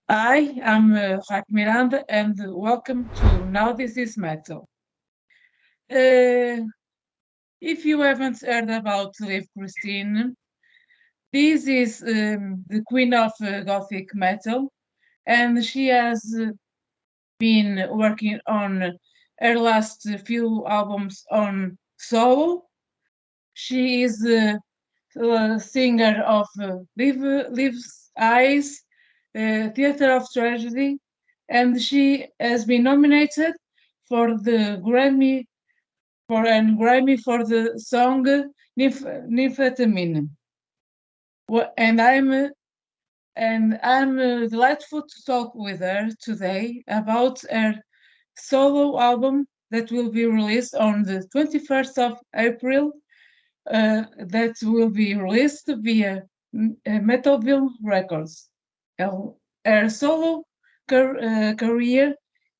I am Raquel Miranda, and welcome to Now This Is Metal. Uh, if you haven't heard about Liv Kristine, this is the queen of Gothic Metal, and she has been working on her last few albums on solo. She is the singer of Liv's Eyes, Theatre of Tragedy, and she has been nominated for the Grammy for the song Nymphetamine. And I'm delightful to talk with her today about her solo album that will be released on the 21st of April. That will be released via Metalville Records. Her solo career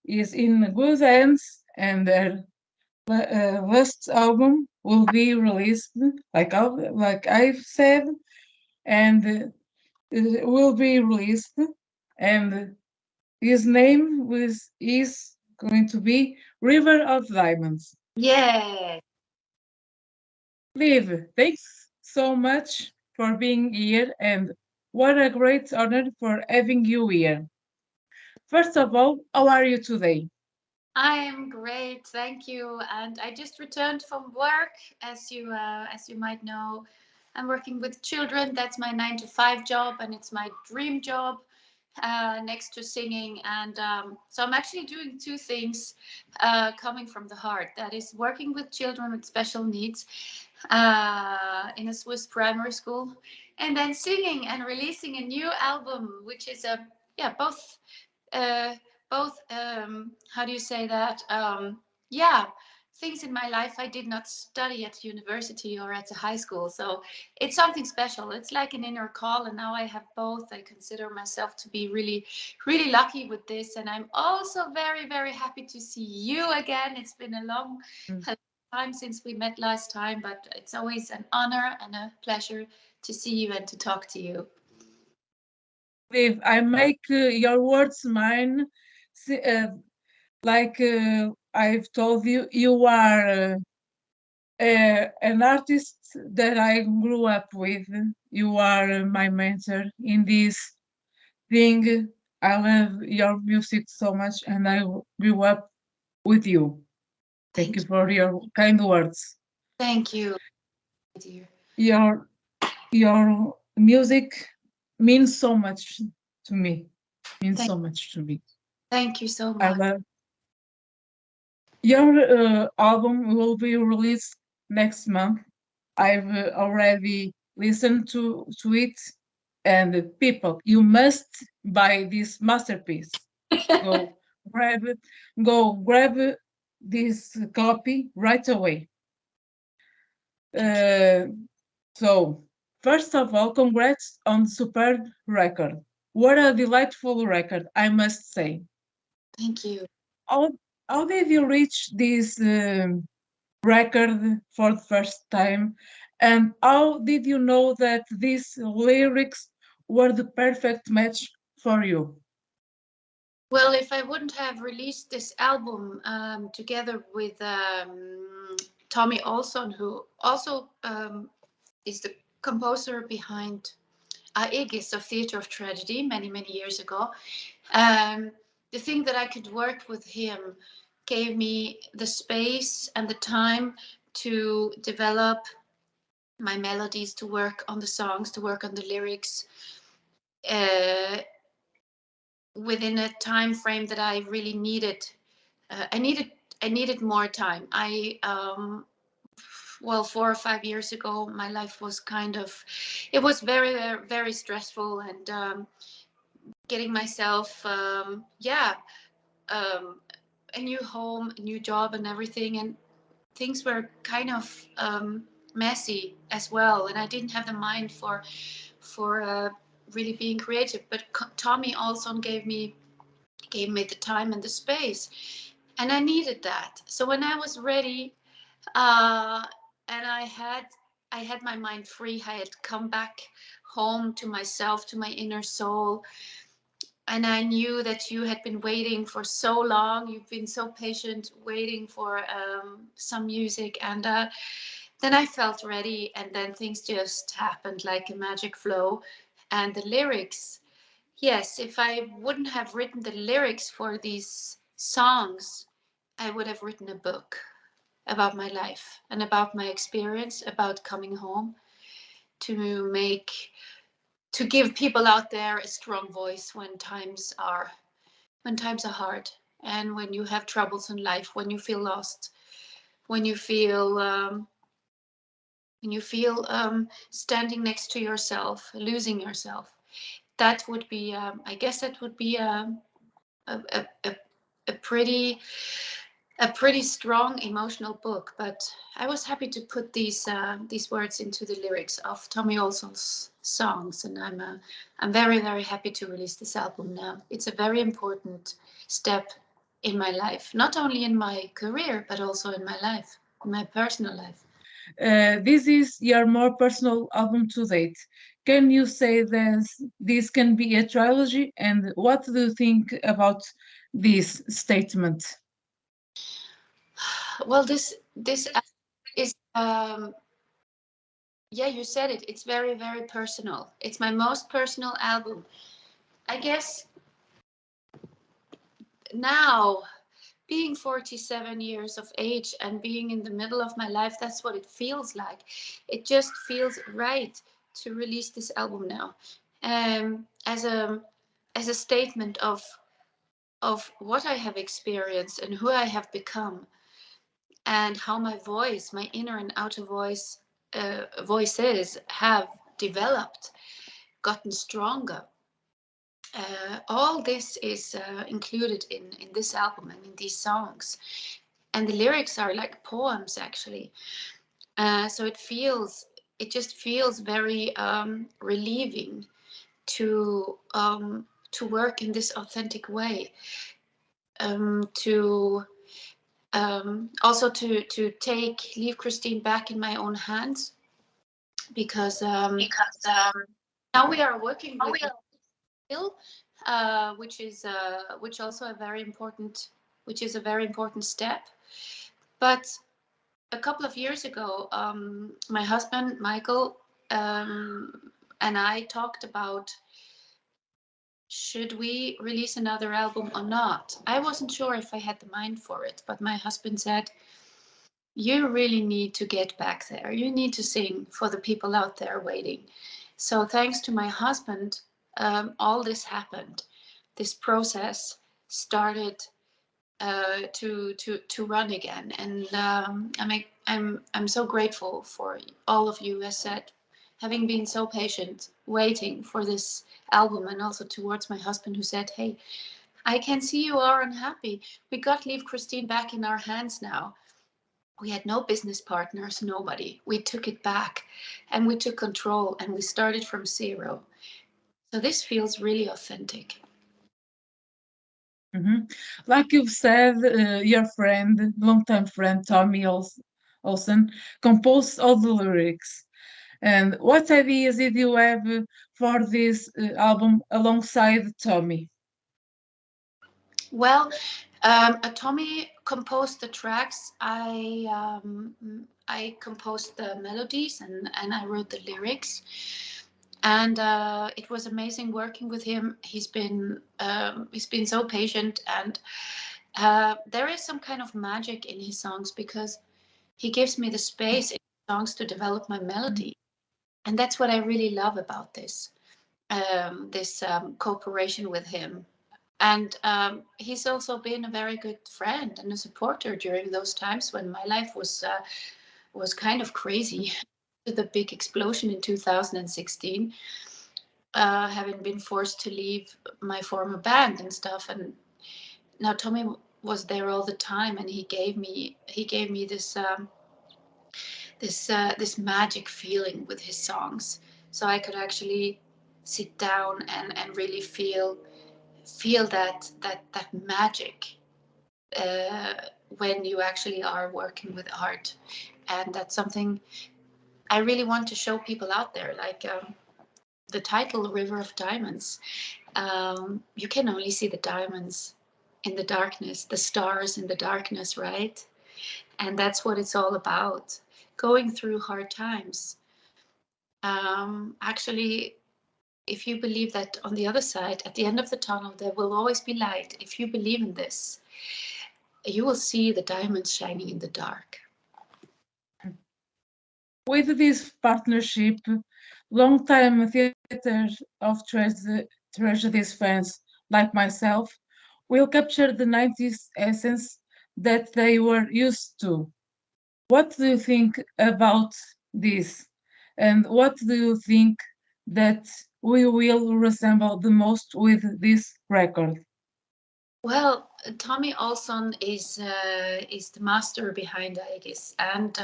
is in good hands, and her last album will be released, like I've said, and will be released, and his name is going to be River of Diamonds. Yeah. Liv, thanks so much for being here, and what a great honor for having you here. First of all, how are you today? I am great, thank you. And I just returned from work, as you might know. I'm working with children. That's my 9 to 5 job, and it's my dream job next to singing. And so I'm actually doing two things coming from the heart. That is working with children with special needs in a Swiss primary school, and then singing and releasing a new album, which is a yeah uh, both how do you say that yeah things in my life I did not study at university or at a high school, so it's something special. It's like an inner call, and now I have both. I consider myself to be really lucky with this, and I'm also very happy to see you again. It's been a long time since we met last time, but it's always an honor and a pleasure to see you and to talk to you. Liv, I make your words mine. See, like I've told you, you are an artist that I grew up with. You are my mentor in this thing. I love your music so much, and I grew up with you. Thank Thank you you. for your kind words. Thank you, dear. Your your music means so much to me. Means Thank, so much to me. thank you so I much. love your album will be released next month. I've already listened to it, and people, you must buy this masterpiece. Go grab it. Go grab this copy right away. Uh, so, first of all, congrats on the superb record. What a delightful record, I must say. Thank you. How, how did you reach this record for the first time? And how did you know that these lyrics were the perfect match for you? Well, if I wouldn't have released this album together with Tommy Olson, who also is the composer behind Aegis of Theatre of Tragedy many years ago, um, the thing that I could work with him gave me the space and the time to develop my melodies, to work on the songs, to work on the lyrics uh, within a time frame that I really needed. I needed more time. Well, 4 or 5 years ago, my life was it was very stressful, and getting myself, um, a new home, a new job, and everything, and things were kind of messy as well, and I didn't have the mind for really being creative. But Tommy also gave me the time and the space, and I needed that. So when I was ready, uh, and I had my mind free, I had come back home to myself, to my inner soul. I knew that you had been waiting for so long. You've been so patient waiting for some music. And then I felt ready. And then things just happened like a magic flow. And the lyrics, yes, if I wouldn't have written the lyrics for these songs, I would have written a book about my life and about my experience, about coming home, to make, to give people out there a strong voice when times are hard, and when you have troubles in life, when you feel lost, when you feel standing next to yourself, losing yourself. That would be, I guess, that would be a, a, a, a pretty strong emotional book. But I was happy to put these words into the lyrics of Tommy Olsson's songs, and I'm very, very happy to release this album now. It's a very important step in my life, not only in my career but also in my life, in my personal life. This is your more personal album to date. Can you say that this can be a trilogy? And what do you think about this statement? Well, this is yeah, you said it. It's very, very personal. It's my most personal album. I guess now, being 47 years of age and being in the middle of my life, that's what it feels like. It just feels right to release this album now, as a statement of what I have experienced and who I have become, and how my voice, my inner and outer voices have developed, gotten stronger. All this is included in this album and in these songs, and the lyrics are like poems actually. So it just feels very relieving to work in this authentic way, to also to take Liv Kristine back in my own hands, because now we are working with Phil, which also a very important, which is a very important step. But a couple of years ago, my husband Michael and I talked about, should we release another album or not. I wasn't sure if I had the mind for it, but my husband said, you really need to get back there. You need to sing for the people out there waiting. So thanks to my husband, all this happened. This process started to run again, and I'm so grateful for all of you, as said, having been so patient, waiting for this album, and also towards my husband, who said, "Hey, I can see you are unhappy. We got Liv Kristine back in our hands now. We had no business partners, nobody. We took it back, and we took control, and we started from zero. So this feels really authentic." Mhm. Like you've said, your friend, longtime friend Tommy Olsen, composed all the lyrics. And what ideas did you have for this album alongside Tommy? Well, Tommy composed the tracks. I composed the melodies, and I wrote the lyrics. And it was amazing working with him. He's been so patient, and there is some kind of magic in his songs, because he gives me the space in songs to develop my melody, and that's what I really love about this cooperation with him. And he's also been a very good friend and a supporter during those times when my life was kind of crazy. The big explosion in 2016, having been forced to leave my former band and stuff. And now Tommy was there all the time, and he gave me this magic feeling with his songs, so I could actually sit down and really feel that magic uh, when you actually are working with art. And that's something I really want to show people out there, like the title River of Diamonds. you can only see the diamonds in the darkness, the stars in the darkness, right? And that's what it's all about. Going through hard times. Actually, if you believe that on the other side, at the end of the tunnel, there will always be light. If you believe in this, you will see the diamonds shining in the dark. With this partnership, long-time theater of tragedies fans like myself will capture the 90s essence that they were used to. What do you think about this? And what do you think that we will resemble the most with this record? Well, Tommy Olsson is the master behind Aegis, and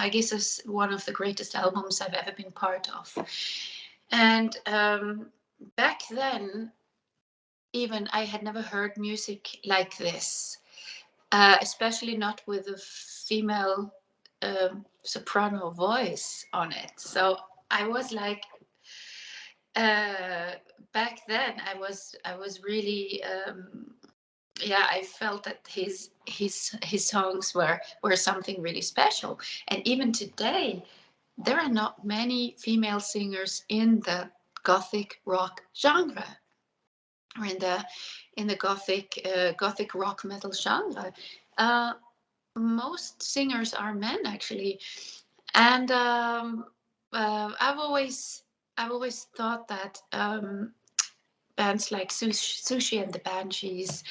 Aegis is one of the greatest albums I've ever been part of. And back then, even I had never heard music like this, especially not with a female soprano voice on it. So I was like, back then I was really yeah, I felt that his songs were something really special. And even today, there are not many female singers in the gothic rock genre, or in the gothic rock metal genre. Uh, Most singers are men, actually, and I've always thought that bands like Sushi and the Banshees,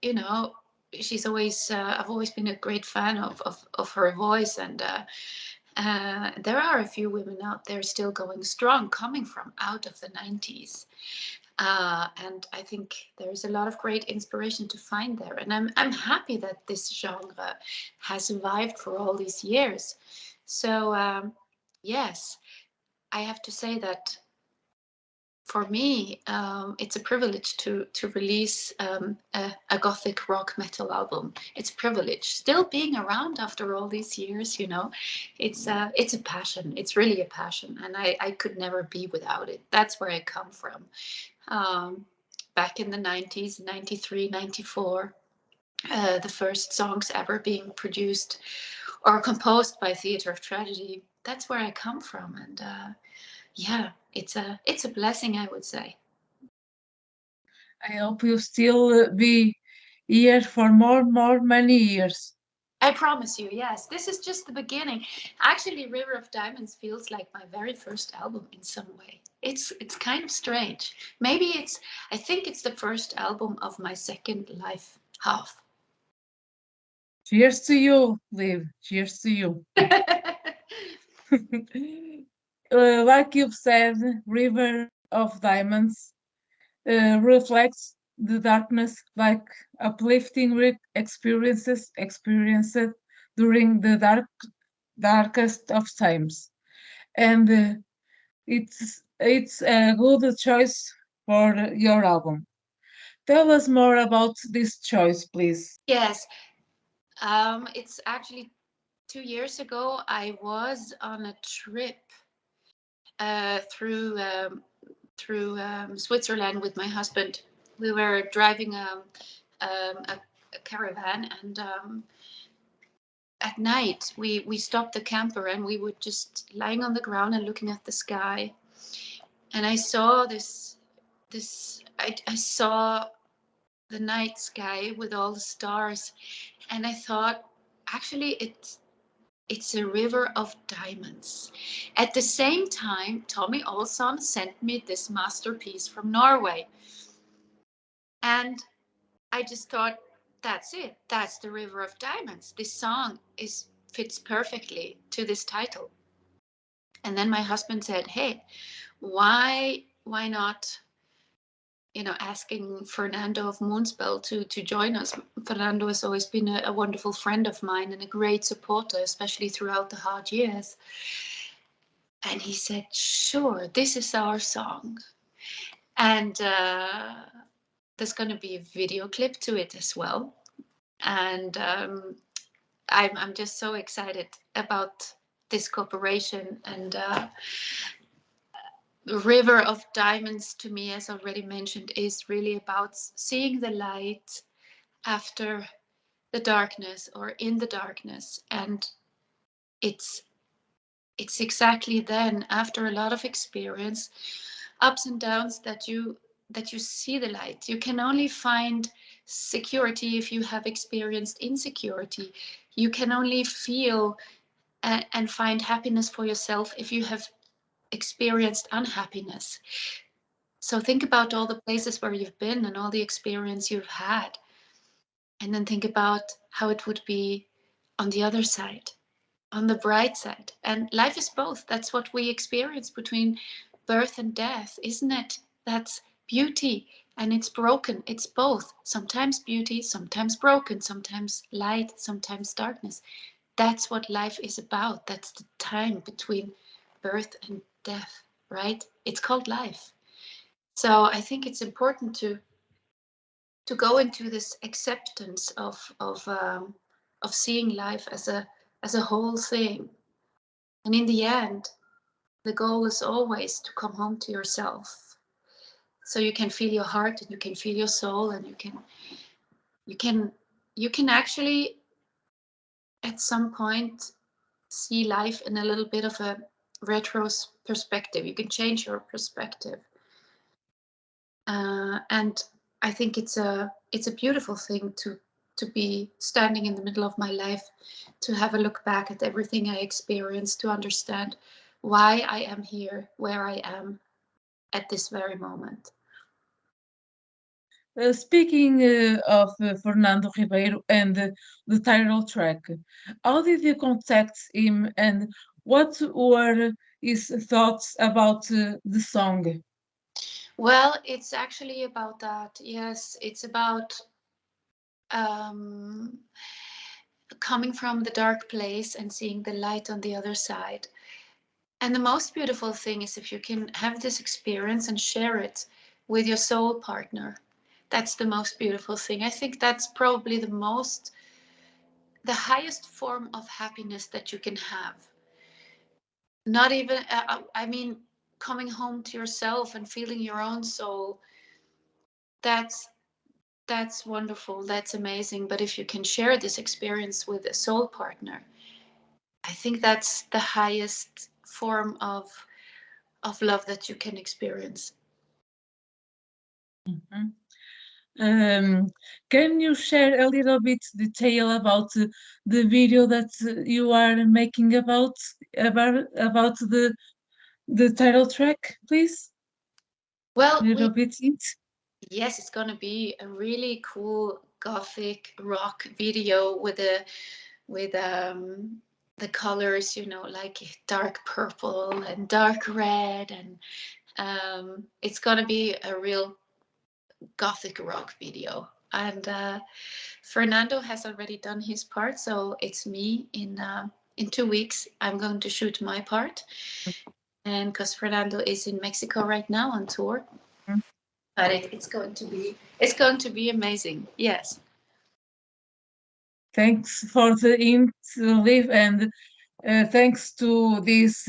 you know, she's always I've always been a great fan of her voice, and there are a few women out there still going strong, coming from out of the 90s. And I think there's a lot of great inspiration to find there. And I'm happy that this genre has survived for all these years. So, yes, I have to say that for me, it's a privilege to release a gothic rock metal album. It's a privilege. Still being around after all these years, it's a passion. It's really a passion, and I could never be without it. That's where I come from. Back in the 90s, 93, 94, the first songs ever being produced or composed by Theater of Tragedy. That's where I come from, and yeah, it's a blessing, I would say. I hope you still be here for many years. I promise you, yes. This is just the beginning. Actually, River of Diamonds feels like my very first album in some way. It's kind of strange. Maybe I think it's the first album of my second life half. Cheers to you, Liv. Cheers to you. Like you've said, River of Diamonds reflects the darkness like uplifting experiences experienced during the darkest of times. And it's a good choice for your album. Tell us more about this choice, please. Yes, it's actually 2 years ago. I was on a trip through Switzerland with my husband. We were driving a caravan, and at night we stopped the camper, and we were just lying on the ground and looking at the sky. And I saw I saw the night sky with all the stars, and I thought, actually, it's a river of diamonds. At the same time, Tommy Olsson sent me this masterpiece from Norway. And I just thought, that's it. That's the River of Diamonds. This song fits perfectly to this title. And then my husband said, hey, why not, asking Fernando of Moonspell to join us. Fernando has always been a wonderful friend of mine and a great supporter, especially throughout the hard years. And he said, sure, this is our song. And there's going to be a video clip to it as well. And I'm just so excited about this cooperation. And The river of diamonds, to me, as already mentioned, is really about seeing the light after the darkness or in the darkness. And it's exactly then, after a lot of experience, ups and downs, that you see the light. You can only find security if you have experienced insecurity. You can only feel and find happiness for yourself if you have experienced unhappiness. So think about all the places where you've been and all the experience you've had, and then think about how it would be on the other side, on the bright side. And life is both. That's what we experience between birth and death, isn't it? That's beauty, and it's broken. It's both. Sometimes beauty, sometimes broken, sometimes light, sometimes darkness. That's what life is about. That's the time between birth and death, right? It's called life. So I think it's important to go into this acceptance of seeing life as a whole thing. And in the end, the goal is always to come home to yourself, so you can feel your heart and you can feel your soul, and you can actually at some point see life in a little bit of a retro perspective. You can change your perspective. And I think it's a beautiful thing to be standing in the middle of my life, to have a look back at everything I experienced, to understand why I am here, where I am at this very moment. Speaking of Fernando Ribeiro and the title track, how did you contact him and what were his thoughts about the song? Well, it's actually about that. Yes, it's about um, coming from the dark place and seeing the light on the other side. And the most beautiful thing is if you can have this experience and share it with your soul partner. That's the most beautiful thing. I think that's probably the highest form of happiness that you can have. Not even, I mean, coming home to yourself and feeling your own soul. That's that's wonderful. That's amazing. But if you can share this experience with a soul partner, I think that's the highest form of love that you can experience. Mhm. Can you share a little bit detail about the video that you are making about the title track, please? A Well, little bit it. yes, it's gonna be a really cool gothic rock video with the colors, like dark purple and dark red, and it's gonna be a real gothic rock video. And Fernando has already done his part, so it's me in 2 weeks. I'm going to shoot my part, and because Fernando is in Mexico right now on tour, but it's going to be amazing. Yes. Thanks for the hint, Liv, and thanks to this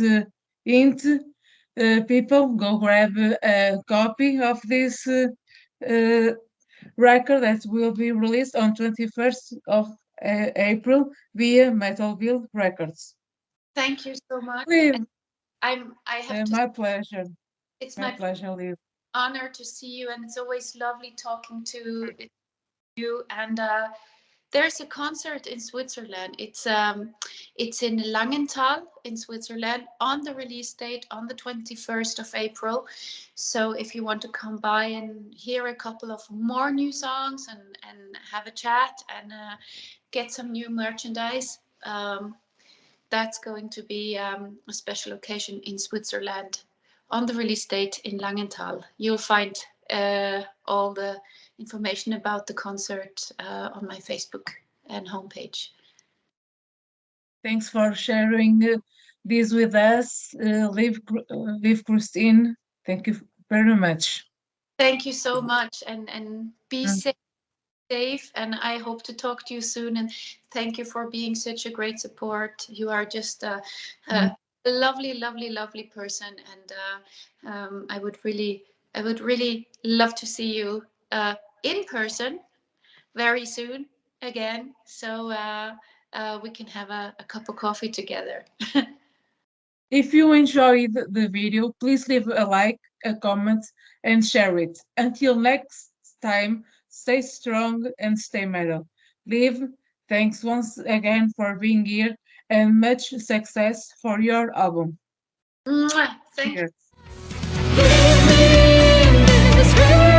hint, people go grab a copy of this record that will be released on 21st of April via Metalville Records. Thank you so much. Liv, And I have to. my pleasure. It's My my pleasure, Liv. honor to see you, and it's always lovely talking to you. And there's a concert in Switzerland. It's in Langenthal in Switzerland on the release date on the 21st of April. So if you want to come by and hear a couple of more new songs and have a chat and get some new merchandise, that's going to be a special occasion in Switzerland on the release date in Langenthal. You'll find all the information about the concert on my Facebook and homepage. Thanks for sharing this with us, Liv Kristine. Thank you very much. Thank you so much, and be Mm. safe, and I hope to talk to you soon. And thank you for being such a great support. You are just a a lovely, lovely, lovely person, and I would really love to see you in person very soon again, so we can have a cup of coffee together. If you enjoyed the video, please leave a like, a comment, and share it. Until next time, stay strong and stay metal. Liv, thanks once again for being here and much success for your album. Mwah! Thank you. Cheers. Leave me in this room.